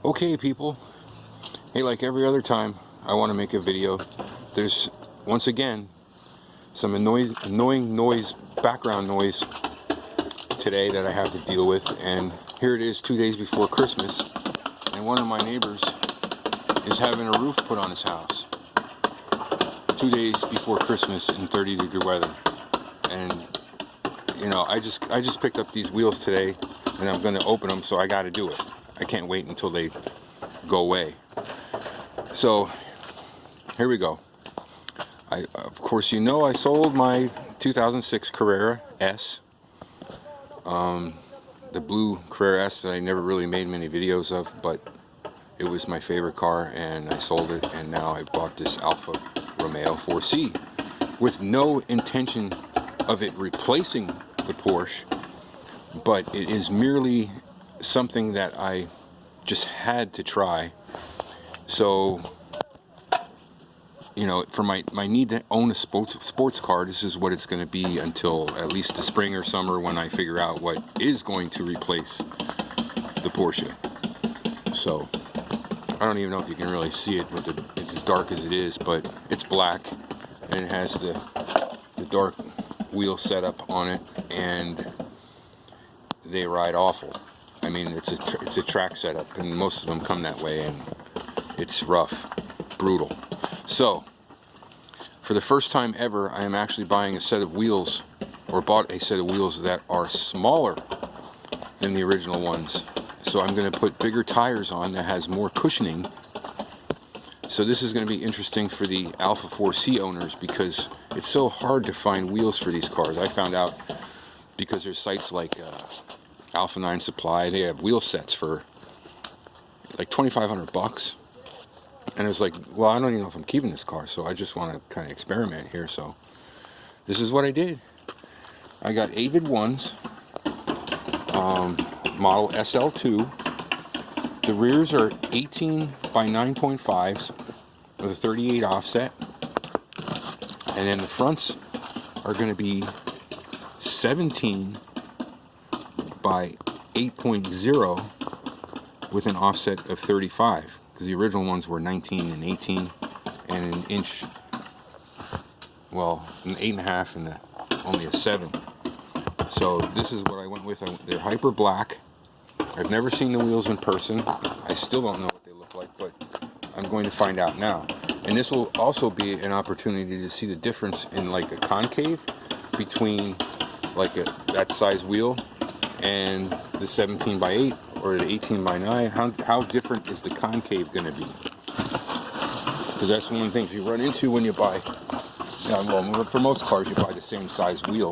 Okay, people. Hey, like every other time I want to make a video, there's once again some annoying noise, background noise today that I have to deal with. And here it is 2 days before Christmas, and one of my neighbors is having a roof put on his house 2 days before Christmas in 30-degree weather. And you know, I just picked up these wheels today, and I'm going to open them, so I got to do it. I can't wait until they go away. So here we go. Of course, you know, I sold my 2006 Carrera S, the blue Carrera S that I never really made many videos of, but it was my favorite car, and I sold it, and now I bought this Alfa Romeo 4C with no intention of it replacing the Porsche, but it is merely something that I just had to try. So, you know, for my need to own a sports car, this is what it's going to be until at least the spring or summer, when I figure out what is going to replace the Porsche. So I don't even know if you can really see it with it's as dark as it is, but it's black, and it has the dark wheel setup on it, and they ride awful. I mean, it's a track setup, and most of them come that way, and it's rough, brutal. So, for the first time ever, I am actually buying a set of wheels, or bought a set of wheels that are smaller than the original ones. So I'm going to put bigger tires on that has more cushioning. So this is going to be interesting for the Alfa 4C owners, because it's so hard to find wheels for these cars. I found out because there's sites like Alpha 9 Supply. They have wheel sets for like $2,500, and it's like, well, I don't even know if I'm keeping this car, so I just want to kind of experiment here. So this is what I did. I got Avid1's model SL02. The rears are 18 by 9.5s with a 38 offset, and then the fronts are going to be 17 by 8.0 with an offset of 35, because the original ones were 19 and 18 and an inch, well, an 8.5 and only a 7. So this is what I went with. They're hyper black. I've never seen the wheels in person. I still don't know what they look like, but I'm going to find out now. And this will also be an opportunity to see the difference in like a concave between like that size wheel and the 17 by 8 or the 18 by 9. How different is the concave going to be? Because that's one of the things you run into when you buy, well, for most cars you buy the same size wheel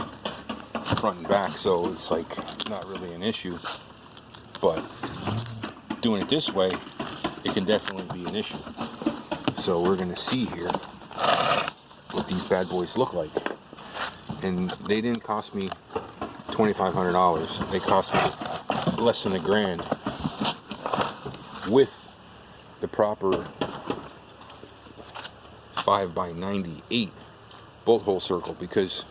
front and back, so it's like not really an issue. But doing it this way, it can definitely be an issue. So we're going to see here what these bad boys look like. And they didn't cost me $2,500. They cost me less than $1,000 with the proper 5x98 bolt hole circle, because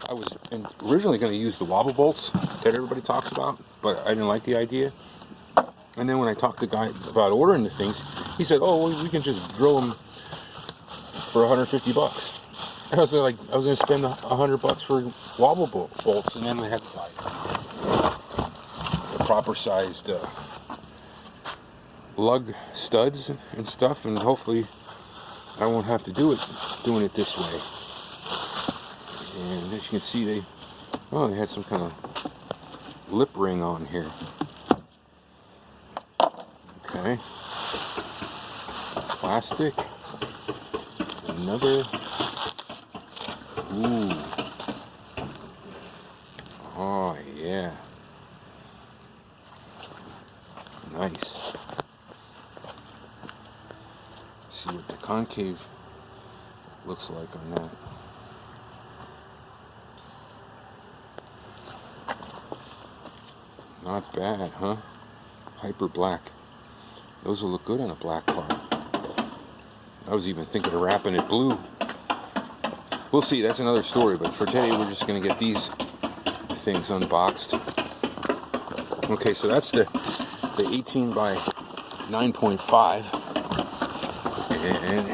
I was originally going to use the WoBbLe bolts that everybody talks about, but I didn't like the idea. And then when I talked to the guy about ordering the things, he said, "Oh, well, we can just drill them for $150." And I was like, I was going to spend $100 for WoBbLe bolts, and then I had to buy the proper sized lug studs and stuff, and hopefully I won't have to doing it this way. And as you can see, they had some kind of lip ring on here. Okay. Plastic. Another. Ooh. Oh, yeah. Nice. See what the concave looks like on that. Not bad, huh? Hyper black. Those will look good on a black car. I was even thinking of wrapping it blue. We'll see, that's another story, but for today we're just going to get these things unboxed. Okay, so that's the 18 by 9.5. And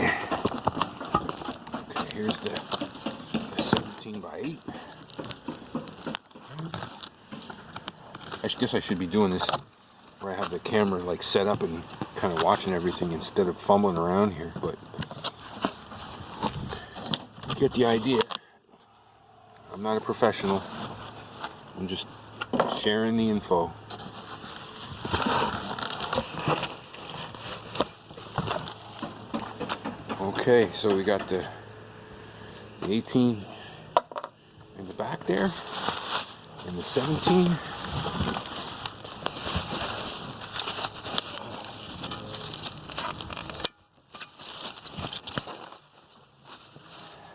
okay, here's the 17 by 8. I guess I should be doing this where I have the camera like set up and kind of watching everything instead of fumbling around here, but you get the idea. I'm not a professional. I'm just sharing the info. Okay, so we got the 18 in the back there, and the 17.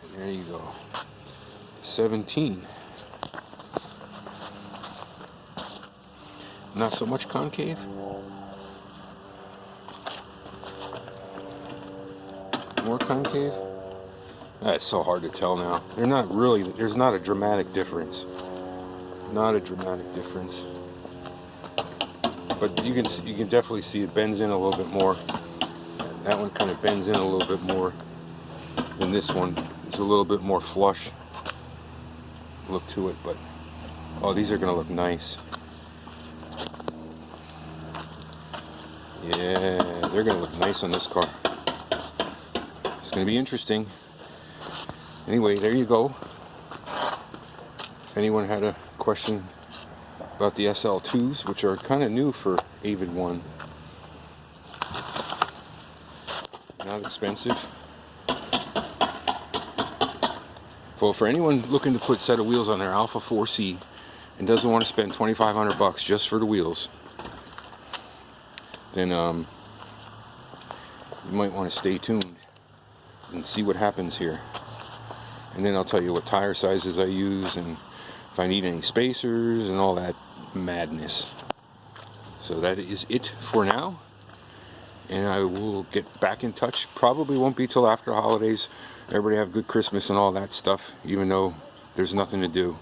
And there you go. 17. Not so much concave. More concave. That's so hard to tell now. They're not really, there's not a dramatic difference. Not a dramatic difference. But you can definitely see it bends in a little bit more. That one kind of bends in a little bit more than this one. There's a little bit more flush look to it, but oh, these are gonna look nice. Yeah, they're gonna look nice on this car. It's gonna be interesting. Anyway, there you go. If anyone had a question about the SL2s, which are kind of new for Avid1, not expensive. Well, for anyone looking to put a set of wheels on their Alfa 4C and doesn't want to spend $2,500 just for the wheels, then you might want to stay tuned and see what happens here. And then I'll tell you what tire sizes I use and if I need any spacers and all that madness. So that is it for now, and I will get back in touch. Probably won't be till after the holidays. Everybody have a good Christmas and all that stuff, even though there's nothing to do.